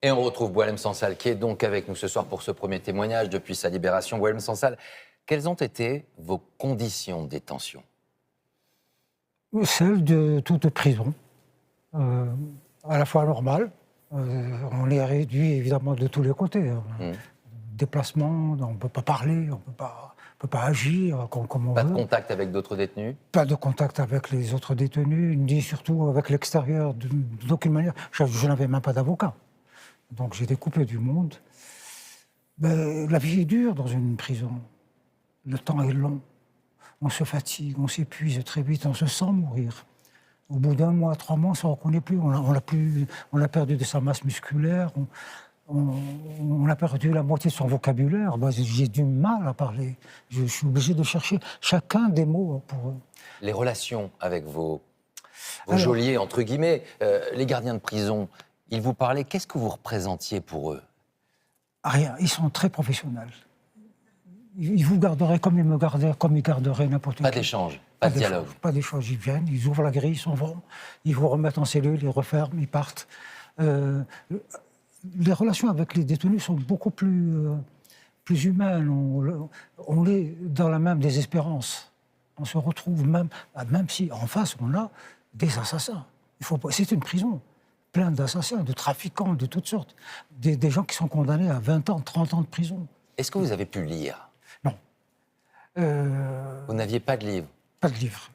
Et on retrouve Boualem Sansal, qui est donc avec nous ce soir pour ce premier témoignage depuis sa libération. Boualem Sansal, quelles ont été vos conditions de détention? Celle de toute prison, à la fois normale. On est réduit évidemment de tous les côtés. Déplacement, on ne peut pas parler, on ne peut pas agir comme on Pas veut. de contact avec d'autres détenus? Pas de contact avec les autres détenus, ni surtout avec l'extérieur, d'aucune manière. Je n'avais même pas d'avocat. Donc j'étais coupé du monde. Mais la vie est dure dans une prison. Le temps est long. On se fatigue, on s'épuise très vite, on se sent mourir. Au bout d'un mois, 3 mois, on ne se reconnaît plus. On a perdu de sa masse musculaire, on a perdu la moitié de son vocabulaire. Moi, j'ai du mal à parler. Je suis obligé de chercher chacun des mots pour... Les relations avec vos Alors, geôliers, entre guillemets, les gardiens de prison, ils vous parlaient, qu'est-ce que vous représentiez pour eux? rien, ils sont très professionnels. Ils vous garderaient comme ils me gardaient, comme ils garderaient n'importe qui. Pas d'échange, pas de dialogue. Pas d'échange, ils viennent, ils ouvrent la grille, ils s'en vont, ils vous remettent en cellule, ils referment, ils partent. Les relations avec les détenus sont beaucoup plus humaines. On est dans la même désespérance. On se retrouve même si en face on a des assassins. C'est une prison, plein d'assassins, de trafiquants, de toutes sortes. Des gens qui sont condamnés à 20 ans, 30 ans de prison. Est-ce que vous avez pu lire? Non. Vous n'aviez pas de livre? Pas de livre.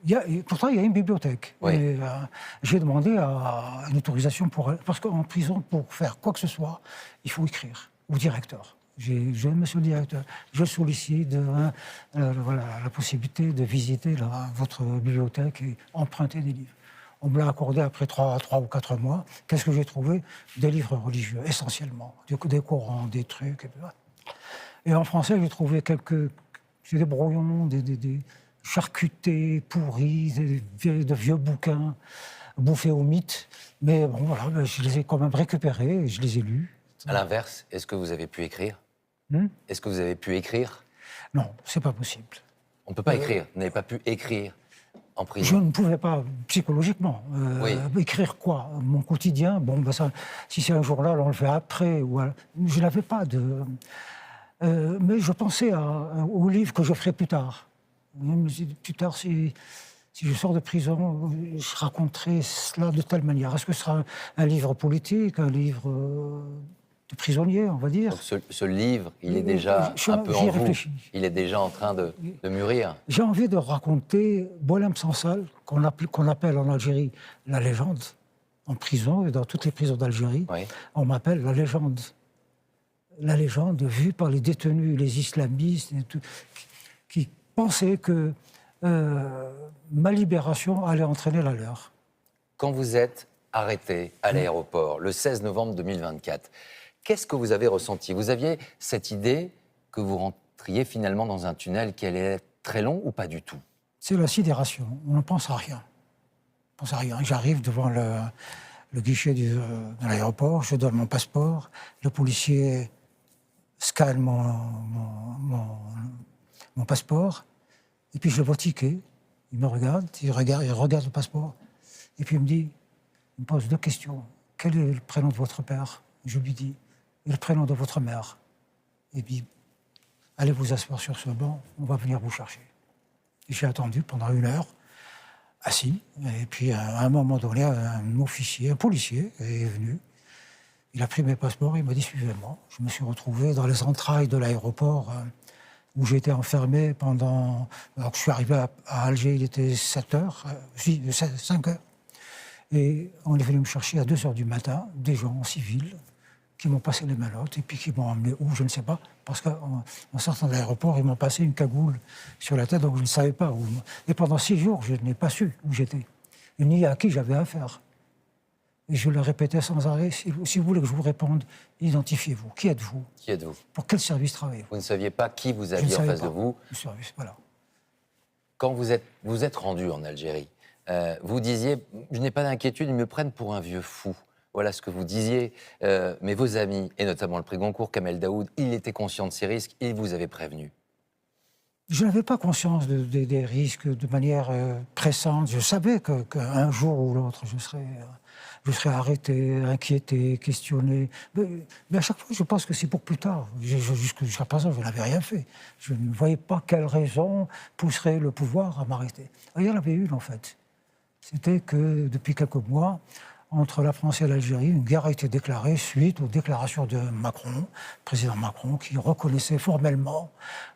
Pourtant, il y a une bibliothèque. Oui. Et, j'ai demandé une autorisation parce qu'en prison, pour faire quoi que ce soit, il faut écrire au directeur. J'ai monsieur le directeur, je sollicite la possibilité de visiter votre bibliothèque et emprunter des livres. On me l'a accordé après 3 ou 4 mois. Qu'est-ce que j'ai trouvé? Des livres religieux, essentiellement. Des Corans, des trucs. Et en français, j'ai trouvé des brouillons, des charcutés, pourris, de vieux bouquins bouffés au mythe. Mais bon, voilà, je les ai quand même récupérés et je les ai lus. À l'inverse, est-ce que vous avez pu écrire? Est-ce que vous avez pu écrire? Non, c'est pas possible. On ne peut pas écrire. Vous n'avez pas pu écrire en Je prison? ne pouvais pas, psychologiquement, écrire quoi? Mon quotidien, bon, ben ça, si c'est un journal, on le fait après. Je n'avais pas de... mais je pensais au livre que je ferai plus tard. Je me dis, plus tard, si je sors de prison, je raconterai cela de telle manière. Est-ce que ce sera un livre politique, un livre de prisonnier, on va dire? Donc ce livre, il est déjà un peu en vous. Il est déjà en train de mûrir. J'ai envie de raconter Boualem Sansal, qu'on appelle en Algérie la légende, en prison et dans toutes les prisons d'Algérie. Oui. On m'appelle la légende. La légende vue par les détenus, les islamistes, qui pensaient que ma libération allait entraîner la leur. Quand vous êtes arrêté à l'aéroport le 16 novembre 2024, qu'est-ce que vous avez ressenti? Vous aviez cette idée que vous rentriez finalement dans un tunnel qui allait être très long ou pas du tout? C'est la sidération. On ne pense à rien. On pense à rien. J'arrive devant le guichet de l'aéroport, je donne mon passeport, le policier scanne mon passeport, et puis je le vois tiquer. Il me regarde, il regarde le passeport, et puis il me pose 2 questions. Quel est le prénom de votre père? Je lui dis, et le prénom de votre mère? Et puis, allez vous asseoir sur ce banc, on va venir vous chercher. Et j'ai attendu pendant 1 heure, assis, et puis à un moment donné, un officier, un policier est venu. Il a pris mes passeports, il m'a dit, suivez-moi. Je me suis retrouvé dans les entrailles de l'aéroport, où j'étais enfermé pendant... Alors que je suis arrivé à Alger, il était 5 heures. Et on est venu me chercher à 2 heures du matin, des gens en civil, qui m'ont passé les menottes et puis qui m'ont emmené où, je ne sais pas, parce qu'en sortant de l'aéroport, ils m'ont passé une cagoule sur la tête, donc je ne savais pas où. Et pendant 6 jours, je n'ai pas su où j'étais, ni à qui j'avais affaire. Et je le répétais sans arrêt, si vous voulez que je vous réponde, identifiez-vous. Qui êtes-vous? Qui êtes-vous? Pour quel service travaillez-vous? Vous ne saviez pas qui vous aviez en face de vous. Le service, voilà. Quand vous êtes rendu en Algérie, vous disiez, je n'ai pas d'inquiétude, ils me prennent pour un vieux fou. Voilà ce que vous disiez. Mais vos amis, et notamment le prix Goncourt, Kamel Daoud, il était conscient de ces risques, il vous avait prévenu. Je n'avais pas conscience des risques de manière pressante. Je savais qu'un jour ou l'autre, je serais arrêté, inquiété, questionné. Mais à chaque fois, je pense que c'est pour plus tard. Jusqu'à présent, je n'avais rien fait. Je ne voyais pas quelle raison pousserait le pouvoir à m'arrêter. Il y en avait une, en fait. C'était que depuis quelques mois, entre la France et l'Algérie, une guerre a été déclarée suite aux déclarations de Macron, président Macron, qui reconnaissait formellement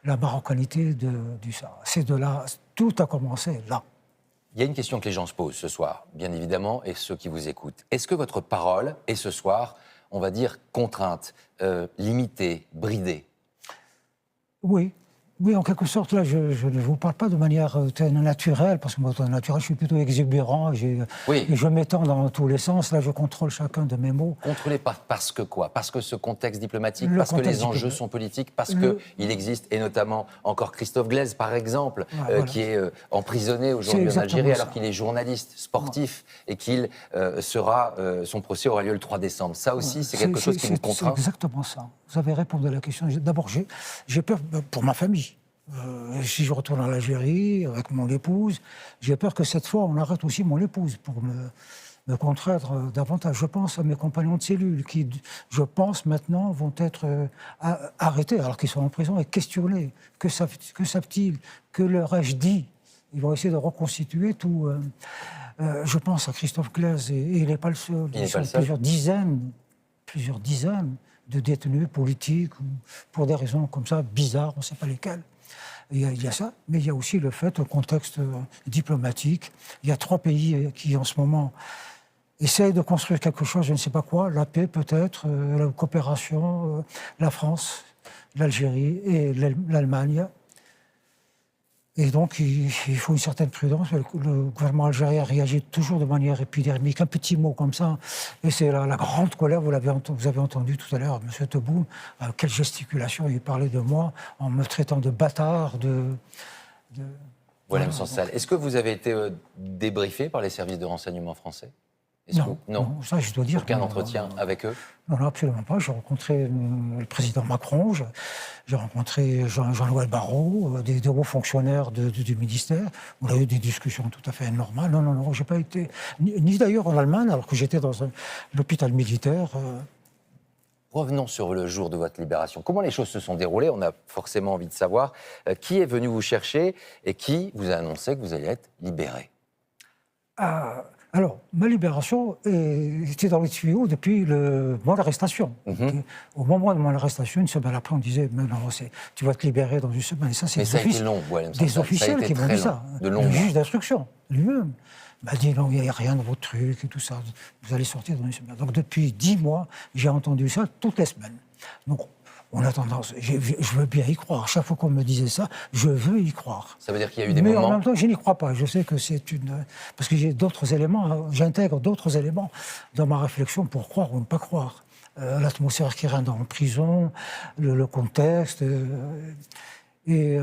la marocanité du Sahara. C'est de là, tout a commencé là. Il y a une question que les gens se posent ce soir, bien évidemment, et ceux qui vous écoutent. Est-ce que votre parole est ce soir, on va dire, contrainte, limitée, bridée? Oui. Oui, en quelque sorte, là, je ne vous parle pas de manière naturelle, parce que moi, naturel, je suis plutôt exubérant, Oui. et je m'étends dans tous les sens. Là, je contrôle chacun de mes mots. Contrôlez parce que quoi? Parce que ce contexte diplomatique, parce que les enjeux sont politiques, parce qu'il existe, et notamment encore Christophe Glaise, par exemple, qui est emprisonné aujourd'hui en Algérie, alors qu'il est journaliste sportif, et qu'il son procès aura lieu le 3 décembre. Ça aussi, c'est quelque chose qui vous contraint? C'est exactement ça. Vous avez répondu à la question. D'abord, j'ai peur pour ma famille. Si je retourne en Algérie avec mon épouse, j'ai peur que cette fois, on arrête aussi mon épouse pour me contraindre davantage. Je pense à mes compagnons de cellule qui, je pense, maintenant, vont être arrêtés alors qu'ils sont en prison et questionnés. Que savent-ils? Que leur ai-je dit? Ils vont essayer de reconstituer tout. Je pense à Christophe Glaise, et il n'est pas le seul. Il n'est pas le seul. Plusieurs dizaines de détenus politiques, pour des raisons comme ça, bizarres, on ne sait pas lesquelles. Il y a ça, mais il y a aussi le fait, le contexte diplomatique. Il y a 3 pays qui, en ce moment, essayent de construire quelque chose, je ne sais pas quoi, la paix peut-être, la coopération, la France, l'Algérie et l'Allemagne. Et donc, il faut une certaine prudence. Le gouvernement algérien réagit toujours de manière épidermique. Un petit mot comme ça, et c'est la grande colère. Vous avez entendu tout à l'heure, M. Tebboune, quelle gesticulation il parlait de moi, en me traitant de bâtard, Voilà, M. Sansal. Est-ce que vous avez été débriefé par les services de renseignement français? Non, ça je dois dire. Aucun entretien avec eux? Non, absolument pas. J'ai rencontré le président Macron, j'ai rencontré Jean-Noël Barrot, des hauts fonctionnaires du ministère. On a eu des discussions tout à fait normales. Non, j'ai pas été, ni d'ailleurs en Allemagne, alors que j'étais dans l'hôpital militaire. Revenons sur le jour de votre libération. Comment les choses se sont déroulées? On a forcément envie de savoir qui est venu vous chercher et qui vous a annoncé que vous alliez être libéré. Alors, ma libération était dans les tuyaux depuis mon arrestation. Au moment de mon arrestation, une semaine après, on disait « Mais non, tu vas te libérer dans une semaine ». Et ça, c'est des officiels qui m'ont dit ça. Le juge d'instruction, lui-même, m'a dit « Non, il n'y a rien dans votre truc et tout ça. Vous allez sortir dans une semaine ». Donc, depuis 10 mois, j'ai entendu ça toutes les semaines. Donc, on a tendance, je veux bien y croire. Chaque fois qu'on me disait ça, je veux y croire. Ça veut dire qu'il y a eu des moments... Mais en même temps, je n'y crois pas. Je sais que c'est une... Parce que j'ai d'autres éléments, j'intègre d'autres éléments dans ma réflexion pour croire ou ne pas croire. L'atmosphère qui règne dans la prison, le contexte. Et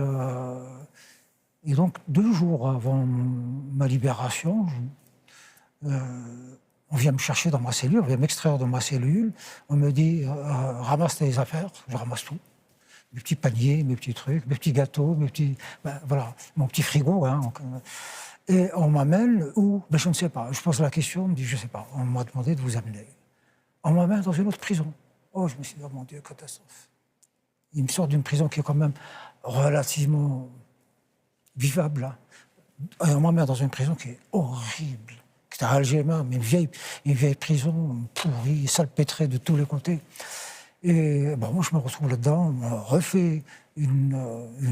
donc, 2 jours avant ma libération, on vient me chercher dans ma cellule, on vient m'extraire de ma cellule. On me dit, ramasse tes affaires. Je ramasse tout. Mes petits paniers, mes petits trucs, mes petits gâteaux, voilà, mon petit frigo. Et on m'amène où? Je ne sais pas. Je pose la question, on me dit, je ne sais pas. On m'a demandé de vous amener. On m'amène dans une autre prison. Oh, je me suis dit, oh mon Dieu, catastrophe. Il me sort d'une prison qui est quand même relativement vivable. Et on m'amène dans une prison qui est horrible. C'était à Algéma, mais une vieille prison pourrie, salpêtrée de tous les côtés. Et moi, je me retrouve là-dedans, on refait une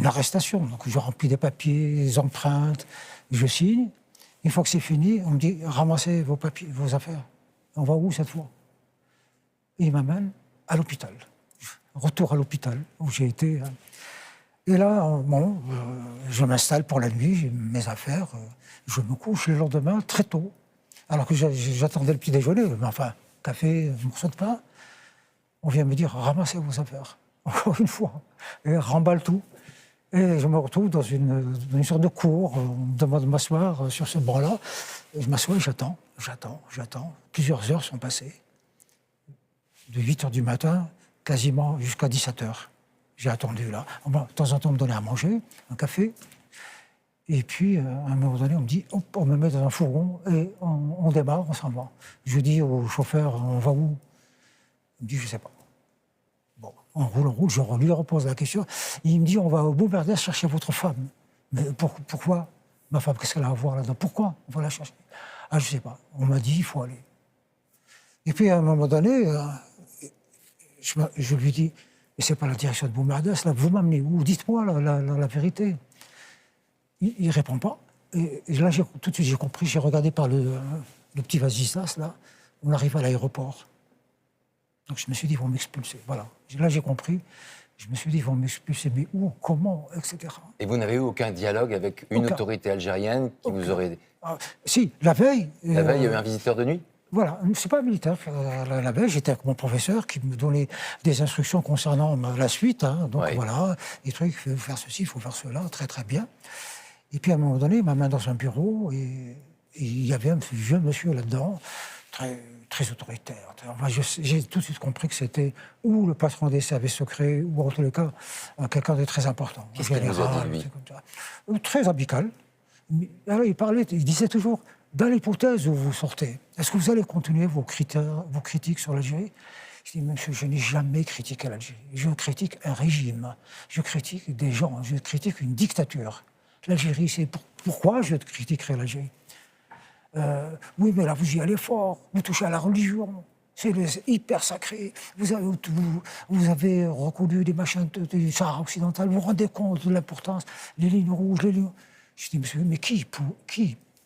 arrestation. Donc, je remplis des papiers, des empreintes, je signe. Une fois que c'est fini, on me dit, ramassez vos papiers, vos affaires. On va où cette fois? Et il m'amène à l'hôpital. Retour à l'hôpital, où j'ai été. Et là, je m'installe pour la nuit, j'ai mes affaires. Je me couche le lendemain, très tôt. Alors que j'attendais le petit déjeuner, mais enfin, café, un morceau de pain. On vient me dire, ramassez vos affaires. Encore une fois. Et remballe tout. Et je me retrouve dans une sorte de cour. On me demande de m'asseoir sur ce banc-là. Et je m'assois et j'attends. Plusieurs heures sont passées. De 8h du matin, quasiment jusqu'à 17h. J'ai attendu là. Bon, de temps en temps, on me donnait à manger, un café. Et puis, à un moment donné, on me dit, hop, on me met dans un fourgon et on démarre, on s'en va. Je dis au chauffeur, on va où? Il me dit, je ne sais pas. Bon, on roule, je lui repose la question. Il me dit, on va au Boumerdès chercher votre femme. Mais pourquoi? Ma femme, qu'est-ce qu'elle a à voir là-dedans? Pourquoi on va la chercher? Ah, je ne sais pas. On m'a dit, il faut aller. Et puis, à un moment donné, je lui dis, mais ce n'est pas la direction de Boumerdès, là, vous m'amenez où? Dites-moi la vérité. Il ne répond pas. Et là, tout de suite, j'ai compris, j'ai regardé par le petit vasistas, là, on arrive à l'aéroport. Donc je me suis dit, ils vont m'expulser. Voilà. Là, j'ai compris. Je me suis dit, ils vont m'expulser, mais où, comment, etc. Et vous n'avez eu aucun dialogue avec une autorité algérienne qui vous aurait... Si, la veille... La veille, il y a eu un visiteur de nuit? Voilà, c'est pas un militaire. La veille, j'étais avec mon professeur qui me donnait des instructions concernant la suite. Hein, donc voilà, des trucs, il faut faire ceci, il faut faire cela, très très bien. Et puis à un moment donné, il m'a mis dans un bureau et il y avait un jeune monsieur là-dedans, très autoritaire. Enfin, j'ai tout de suite compris que c'était ou le patron des services secrets, ou en tous les cas, quelqu'un de très important. Qu'est-ce qu'il vous a dit, lui? Très amical. Alors, il disait toujours, dans l'hypothèse où vous sortez, est-ce que vous allez continuer vos critiques sur l'Algérie? Je dis, monsieur, je n'ai jamais critiqué l'Algérie. Je critique un régime, je critique des gens, je critique une dictature. L'Algérie, c'est pourquoi je critiquerai l'Algérie? Oui, mais là, vous y allez fort, vous touchez à la religion, c'est hyper sacré. Vous avez reconnu des machins du Sahara occidental, vous vous rendez compte de l'importance, les lignes rouges, Je dis, monsieur, mais qui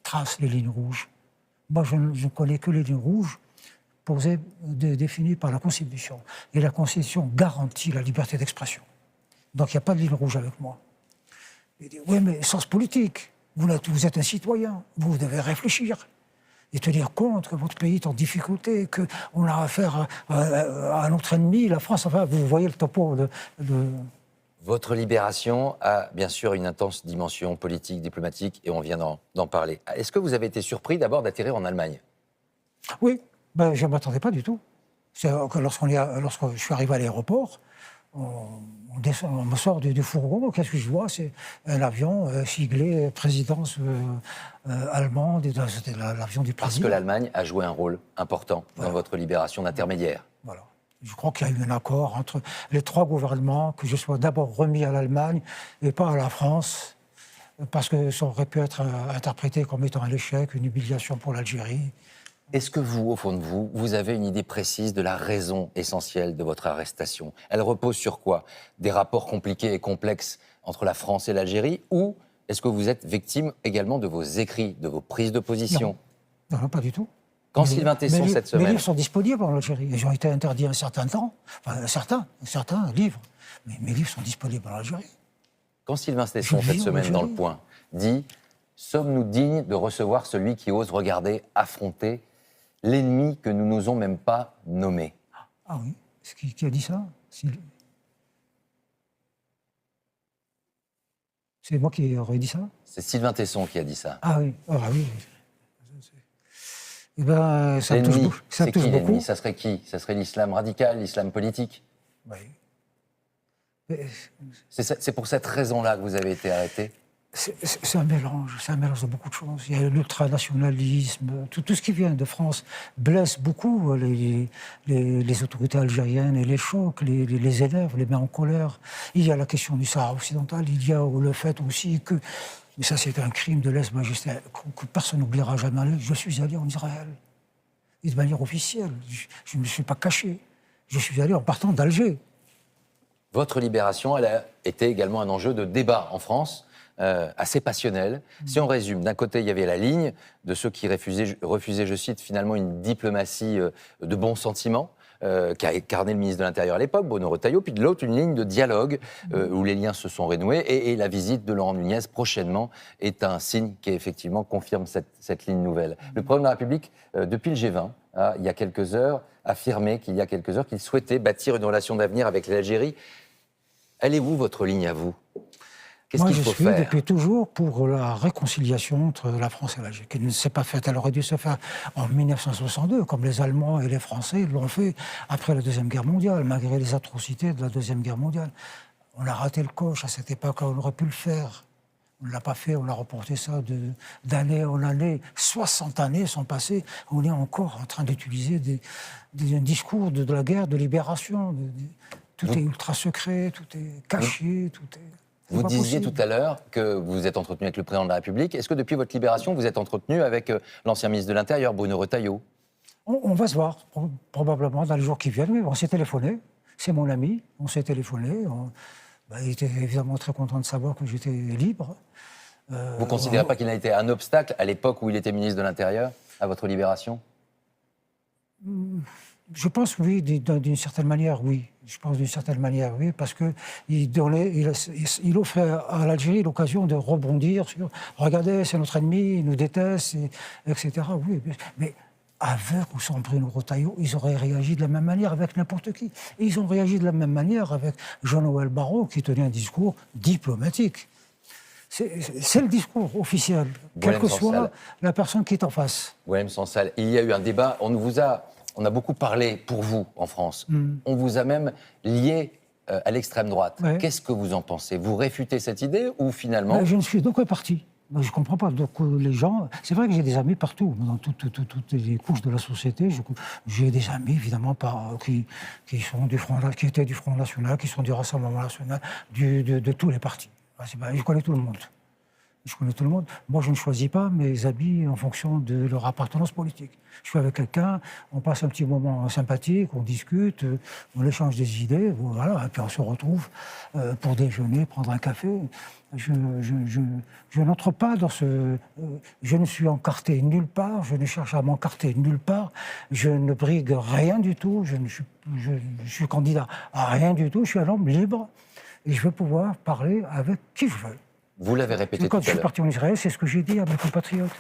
trace les lignes rouges? Moi, je ne connais que les lignes rouges définies par la Constitution. Et la Constitution garantit la liberté d'expression. Donc, il n'y a pas de ligne rouge avec moi. Il dit, oui, mais sens politique. Vous êtes un citoyen, vous devez réfléchir et tenir compte que votre pays est en difficulté, qu'on a affaire à notre ennemi, la France. Enfin, vous voyez le topo de... Votre libération a bien sûr une intense dimension politique, diplomatique, et on vient d'en parler. Est-ce que vous avez été surpris d'abord d'atterrir en Allemagne? Oui, ben, je ne m'attendais pas du tout. Lorsque je suis arrivé à l'aéroport, on me sort du fourgon, qu'est-ce que je vois? C'est un avion siglé présidence allemande, c'était l'avion du président. Parce que l'Allemagne a joué un rôle important dans votre libération d'intermédiaire. Voilà. Je crois qu'il y a eu un accord entre les trois gouvernements, que je sois d'abord remis à l'Allemagne et pas à la France, parce que ça aurait pu être interprété comme étant un échec, une humiliation pour l'Algérie. Est-ce que vous, au fond de vous, vous avez une idée précise de la raison essentielle de votre arrestation? Elle repose sur quoi? Des rapports compliqués et complexes entre la France et l'Algérie? Ou est-ce que vous êtes victime également de vos écrits, de vos prises de position? Non, pas du tout. Quand Sylvain Tesson, cette semaine... Mes livres sont disponibles en Algérie. Ils ont été interdits un certain temps. Enfin, certains livres. Mais mes livres sont disponibles en Algérie. Quand Sylvain Tesson, cette semaine, dans Le Point, dit « Sommes-nous dignes de recevoir celui qui ose regarder, affronter l'ennemi que nous n'osons même pas nommer ?» Ah oui, qui a dit ça? C'est moi qui aurais dit ça? C'est Sylvain Tesson qui a dit ça. Ah oui, Eh ben, ça me touche beaucoup. C'est qui l'ennemi? Ça serait qui? Ça serait l'islam radical, l'islam politique? Oui. C'est pour cette raison-là que vous avez été arrêté? C'est un mélange de beaucoup de choses. Il y a l'ultranationalisme, tout ce qui vient de France blesse beaucoup les autorités algériennes et les choque, les énerve, les met en colère. Il y a la question du Sahara occidental, il y a le fait aussi que, mais ça c'est un crime de lèse-majesté que personne n'oubliera jamais, je suis allé en Israël, et de manière officielle, je ne me suis pas caché, je suis allé en partant d'Alger. Votre libération, elle a été également un enjeu de débat en France, assez passionnel. Si on résume, d'un côté, il y avait la ligne de ceux qui refusaient, je cite, finalement une diplomatie de bons sentiments, qui a incarné le ministre de l'Intérieur à l'époque, Bruno Retailleau, puis de l'autre, une ligne de dialogue où les liens se sont renoués, et la visite de Laurent Nunez prochainement est un signe qui effectivement confirme cette ligne nouvelle. Le président de la République, depuis le G20, il y a quelques heures, affirmé qu'il souhaitait bâtir une relation d'avenir avec l'Algérie. Elle est où votre ligne à vous? Qu'est-ce qu'il faut faire? Moi, je suis depuis toujours pour la réconciliation entre la France et l'Algérie, qui ne s'est pas faite. Elle aurait dû se faire en 1962, comme les Allemands et les Français l'ont fait après la Deuxième Guerre mondiale, malgré les atrocités de la Deuxième Guerre mondiale. On a raté le coche à cette époque, on aurait pu le faire. On ne l'a pas fait, on a reporté ça d'année en année. 60 années sont passées, on est encore en train d'utiliser un discours de la guerre, de libération. Tout est ultra secret, tout est caché, tout est... Vous disiez tout à l'heure que vous vous êtes entretenu avec le président de la République. Est-ce que depuis votre libération, vous êtes entretenu avec l'ancien ministre de l'Intérieur, Bruno Retailleau? On va se voir, probablement, dans les jours qui viennent. Oui, on s'est téléphoné, c'est mon ami, on s'est téléphoné. Il était évidemment très content de savoir que j'étais libre. Vous ne considérez pas qu'il a été un obstacle à l'époque où il était ministre de l'Intérieur, à votre libération? Je pense oui, d'une certaine manière, oui. Je pense d'une certaine manière, oui, parce qu'il offrait à l'Algérie l'occasion de rebondir sur « Regardez, c'est notre ennemi, il nous déteste, etc. » Oui, mais avec ou sans Bruno Retailleau, ils auraient réagi de la même manière avec n'importe qui. Et ils ont réagi de la même manière avec Jean-Noël Barrot, qui tenait un discours diplomatique. C'est le discours officiel, quelle que soit la personne qui est en face. Boualem Sansal, il y a eu un débat, on a beaucoup parlé pour vous en France. On vous a même lié à l'extrême droite. Ouais. Qu'est-ce que vous en pensez? Vous réfutez cette idée ou finalement... Je ne suis d'aucun parti. Je ne comprends pas. Donc, les gens... C'est vrai que j'ai des amis partout, dans toutes les couches de la société. J'ai des amis, évidemment, qui étaient du Front National, qui sont du Rassemblement National, de tous les partis. Je connais tout le monde. Moi, je ne choisis pas mes amis en fonction de leur appartenance politique. Je suis avec quelqu'un, on passe un petit moment sympathique, on discute, on échange des idées, voilà, et puis on se retrouve pour déjeuner, prendre un café. Je n'entre pas dans ce... je ne suis encarté nulle part, je ne cherche à m'encarter nulle part, je ne brigue rien du tout, je suis candidat à rien du tout, je suis un homme libre et je veux pouvoir parler avec qui je veux. Vous l'avez répété tout à l'heure. Quand je suis parti en Israël, c'est ce que j'ai dit à mes compatriotes.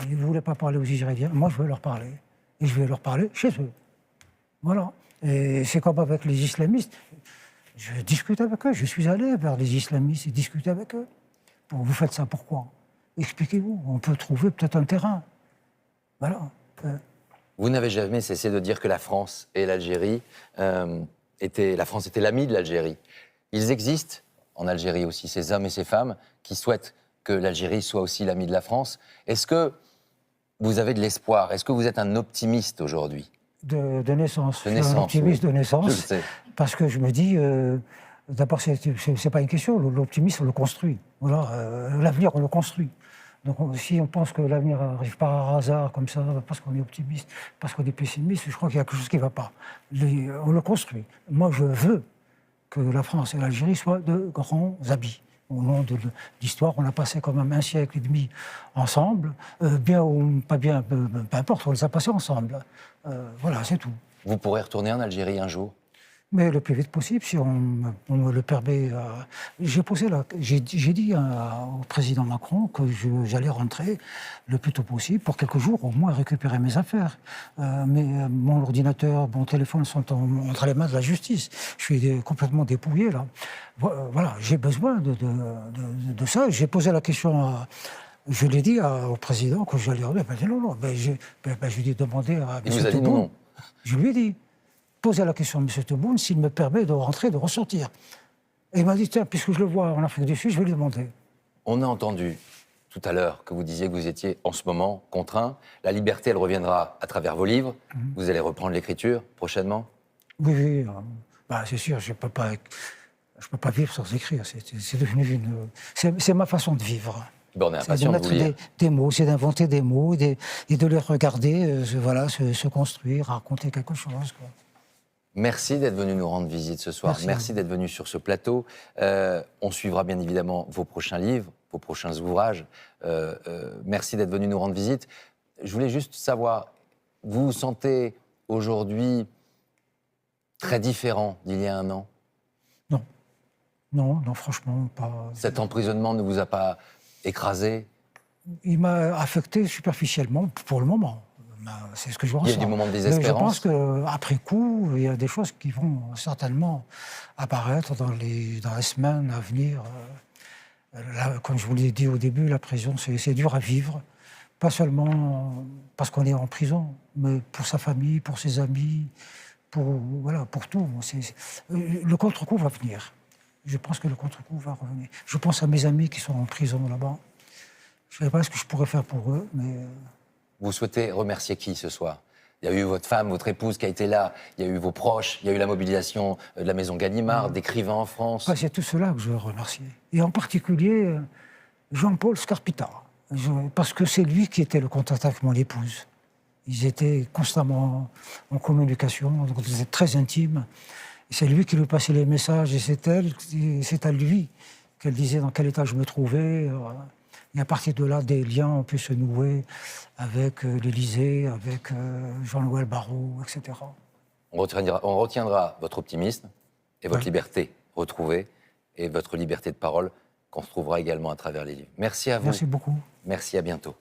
Ils ne voulaient pas parler aux Israéliens. Moi, je veux leur parler. Et je vais leur parler chez eux. Voilà. Et c'est comme avec les islamistes. Je discute avec eux. Je suis allé vers les islamistes et discuter avec eux. Vous faites ça pourquoi? Expliquez-vous. On peut trouver peut-être un terrain. Voilà. Vous n'avez jamais cessé de dire que la France et l'Algérie la France était l'amie de l'Algérie. Ils existent en Algérie aussi, ces hommes et ces femmes qui souhaitent que l'Algérie soit aussi l'amie de la France. Est-ce que vous avez de l'espoir? Est-ce que vous êtes un optimiste aujourd'hui? De naissance. Je suis un optimiste de naissance. Je le sais. Parce que je me dis, d'abord, c'est pas une question, l'optimisme, on le construit. Voilà, l'avenir, on le construit. Donc si on pense que l'avenir arrive par hasard, comme ça, parce qu'on est optimiste, parce qu'on est pessimiste, je crois qu'il y a quelque chose qui ne va pas. On le construit. Moi, je veux que la France et l'Algérie soient de grands amis. Au nom de l'histoire, on a passé quand même 1 siècle et demi ensemble, bien ou pas bien, peu importe, on les a passés ensemble. Voilà, c'est tout. Vous pourrez retourner en Algérie un jour? Mais le plus vite possible, si on me le permet. J'ai dit au président Macron que j'allais rentrer le plus tôt possible, pour quelques jours, au moins récupérer mes affaires. Mais mon ordinateur, mon téléphone sont entre les mains de la justice. Je suis complètement dépouillé, là. Voilà, j'ai besoin de ça. J'ai posé la question je l'ai dit au président que j'allais rentrer. Il m'a dit non. Je lui ai demandé à M. Tebboune. Je lui ai dit. Poser la question à M. Tebboune s'il me permet de rentrer, de ressortir. Et il m'a dit, tiens, puisque je le vois en Afrique du Sud, je vais lui demander. On a entendu tout à l'heure que vous disiez que vous étiez en ce moment contraint. La liberté, elle reviendra à travers vos livres. Vous allez reprendre l'écriture prochainement? Oui. C'est sûr, je ne peux pas vivre sans écrire. C'est devenu c'est ma façon de vivre. Bon, on est impatient de vous lire. Des mots, c'est d'inventer des mots et de les regarder, se construire, raconter quelque chose, quoi. Merci d'être venu nous rendre visite ce soir. Merci d'être venu sur ce plateau. On suivra bien évidemment vos prochains livres, vos prochains ouvrages. Merci d'être venu nous rendre visite. Je voulais juste savoir, vous vous sentez aujourd'hui très différent d'il y a 1 an? Non, franchement, pas. Cet emprisonnement ne vous a pas écrasé? Il m'a affecté superficiellement pour le moment. C'est ce que je ressens. Il y a des moments de désespérance. Mais je pense qu'après coup, il y a des choses qui vont certainement apparaître dans les semaines à venir. Là, comme je vous l'ai dit au début, la prison, c'est dur à vivre. Pas seulement parce qu'on est en prison, mais pour sa famille, pour ses amis, pour tout. Le contre-coup va venir. Je pense que le contre-coup va revenir. Je pense à mes amis qui sont en prison là-bas. Je ne sais pas ce que je pourrais faire pour eux, mais... Vous souhaitez remercier qui ce soir? Il y a eu votre femme, votre épouse qui a été là, il y a eu vos proches, il y a eu la mobilisation de la Maison Gallimard, d'écrivains en France. C'est tout cela que je veux remercier. Et en particulier, Jean-Paul Scarpita. Parce que c'est lui qui était le contact avec mon épouse. Ils étaient constamment en communication, donc ils étaient très intimes. C'est lui qui lui passait les messages et c'est à lui qu'elle disait dans quel état je me trouvais. Et à partir de là, des liens ont pu se nouer avec l'Élysée, avec Jean-Noël Barrot, etc. On retiendra votre optimisme et votre liberté retrouvée et votre liberté de parole qu'on retrouvera également à travers les livres. Merci à vous. Merci beaucoup. Merci, à bientôt.